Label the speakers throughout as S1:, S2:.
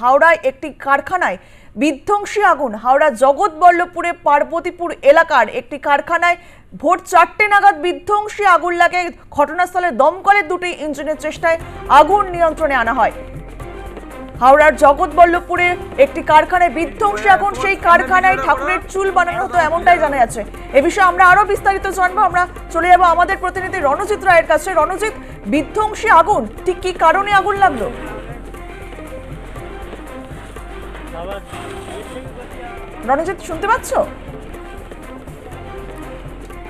S1: হাওড়ায় একটি কারখানায় বিধ্বংসী আগুন। হাওড়া জগৎবল্লভপুরে পার্বতীপুর এলাকার একটি কারখানায় ভোর 4টে নাগাদ বিধ্বংসী আগুন লাগে। ঘটনাস্থলে দমকলের দুটি ইঞ্জিনের চেষ্টায় আগুন নিয়ন্ত্রণে আনা হয়। হাওড়ার জগৎবল্লভপুরে একটি কারখানায় বিধ্বংসী আগুন, সেই কারখানায় ঠাকুরের চুল বানানো হতো এমনটাই জানা যাচ্ছে। এ বিষয়ে আমরা আরো বিস্তারিত জানবো। আমরা চলে যাবো আমাদের প্রতিনিধি রণজিৎ রায়ের কাছে। রণজিৎ, বিধ্বংসী আগুন ঠিক কি কারণে আগুন লাগলো? রণজিৎ, শুনতে পাচ্ছ?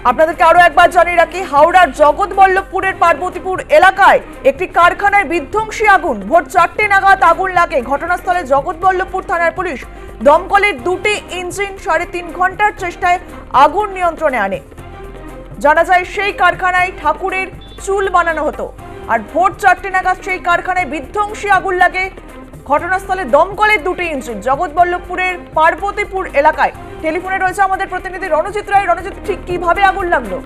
S1: আপনাদেরকে আরো একবার জানিয়ে রাখি, হাওড়ার জগৎবল্লভপুরের পার্বতীপুর এলাকায় একটি কারখানায় বিধ্বংসী আগুন। ভোর 4টে নাগাদ আগুন লাগে। ঘটনাস্থলে জগৎবল্লভপুর থানার পুলিশ দমকলের দুটি ইঞ্জিন 3.5 ঘন্টার চেষ্টায় আগুন নিয়ন্ত্রণে আনে। জানা যায় সেই কারখানায় ঠাকুরের চুল বানানো হতো। আর ভোর 4টে নাগাদ সেই কারখানায় বিধ্বংসী আগুন লাগে। ঘটনাস্থলে দমকলের দুটি ইঞ্জিন জগৎবল্লভপুরের পার্বতীপুর এলাকায়। টেলিফোনে রয়েছে আমাদের প্রতিনিধি রণজিৎ রায়। রণজিৎ, ঠিক কিভাবে আগুন লাগলো?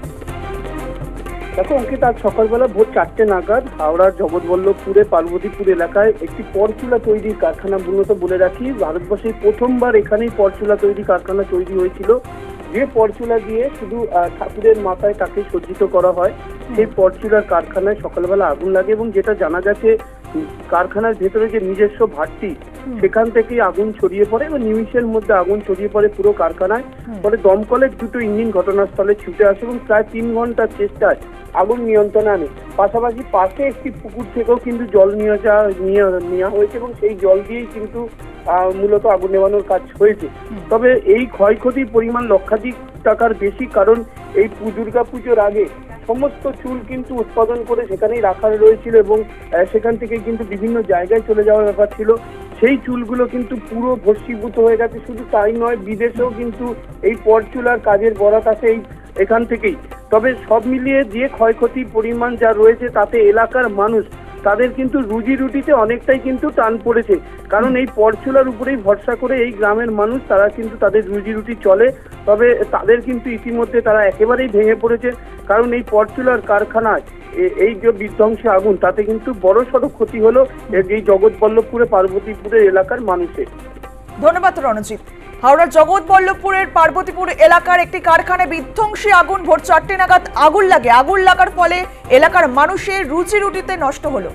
S2: দেখো অঙ্কিত, আজ সকালবেলা ভোর 4টে নাগাদ হাওড়ার জগৎবল্লভপুরে পার্বতীপুর এলাকায় একটি পরচুলা তৈরির কারখানা, মূলত বলে রাখি ভারতবর্ষে প্রথমবার এখানেই পরচুলা তৈরি কারখানা তৈরি হয়েছিল। যে পরচুলা দিয়ে শুধু ঠাকুরের মাথায় তাকে সজ্জিত করা হয়, সেই পরচুলার কারখানায় সকালবেলা আগুন লাগে। এবং যেটা জানা গেছে, কারখানার ভেতরে যে নিজস্ব ভাটটি, সেখান থেকেই আগুন ছড়িয়ে পড়ে এবং নিমিষের মধ্যে আগুন ছড়িয়ে পড়ে পুরো কারখানায়। পরে দমকলের দুটো ইঞ্জিন ঘটনাস্থলে ছুটে আসে এবং প্রায় 3 ঘন্টার চেষ্টায় আগুন নিয়ন্ত্রণে আনে। পাশাপাশি পাশে একটি পুকুর থেকেও কিন্তু জল নেওয়া হয়েছে এবং সেই জল দিয়েই কিন্তু মূলত আগুন নেভানোর কাজ হয়েছে। তবে এই ক্ষয়ক্ষতির পরিমাণ লক্ষাধিক টাকার বেশি, কারণ এই দুর্গা পুজোর আগে সমস্ত চুল কিন্তু উৎপাদন করে সেখানেই রাখা রয়েছিল এবং সেখান থেকে কিন্তু বিভিন্ন জায়গায় চলে যাওয়ার ব্যাপার ছিল। সেই চুলগুলো কিন্তু পুরো ভস্মীভূত হয়ে গেছে। শুধু তাই নয়, বিদেশেও কিন্তু এই পরচুলার কাজের বরাত আছে এখান থেকেই। তবে সব মিলিয়ে যে ক্ষয়ক্ষতির পরিমাণ যা রয়েছে, তাতে এলাকার মানুষ তাদের কিন্তু রুজি রুটিতে অনেকটাই কিন্তু টান পড়েছে। কারণ এই পরচুলার উপরেই ভরসা করে এই গ্রামের মানুষ, তারা কিন্তু তাদের রুজি রুটি চলে। তবে তাদের কিন্তু ইতিমধ্যে তারা একেবারেই ভেঙে পড়েছে, কারণ এই পরচুলার কারখানায় এই যে বিধ্বংসী আগুন, তাতে কিন্তু বড়সড় ক্ষতি হলো এই জগৎবল্লভপুরে পার্বতীপুরের এলাকার মানুষের।
S1: ধন্যবাদ রণজিৎ। হাওড়ার জগৎবল্লভপুরের পার্বতীপুর এলাকার একটি কারখানায় বিধ্বংসী আগুন। ভোর 4টে নাগাদ আগুন লাগে। আগুন লাগার ফলে এলাকার মানুষের রুজি রুটিতে নষ্ট হলো।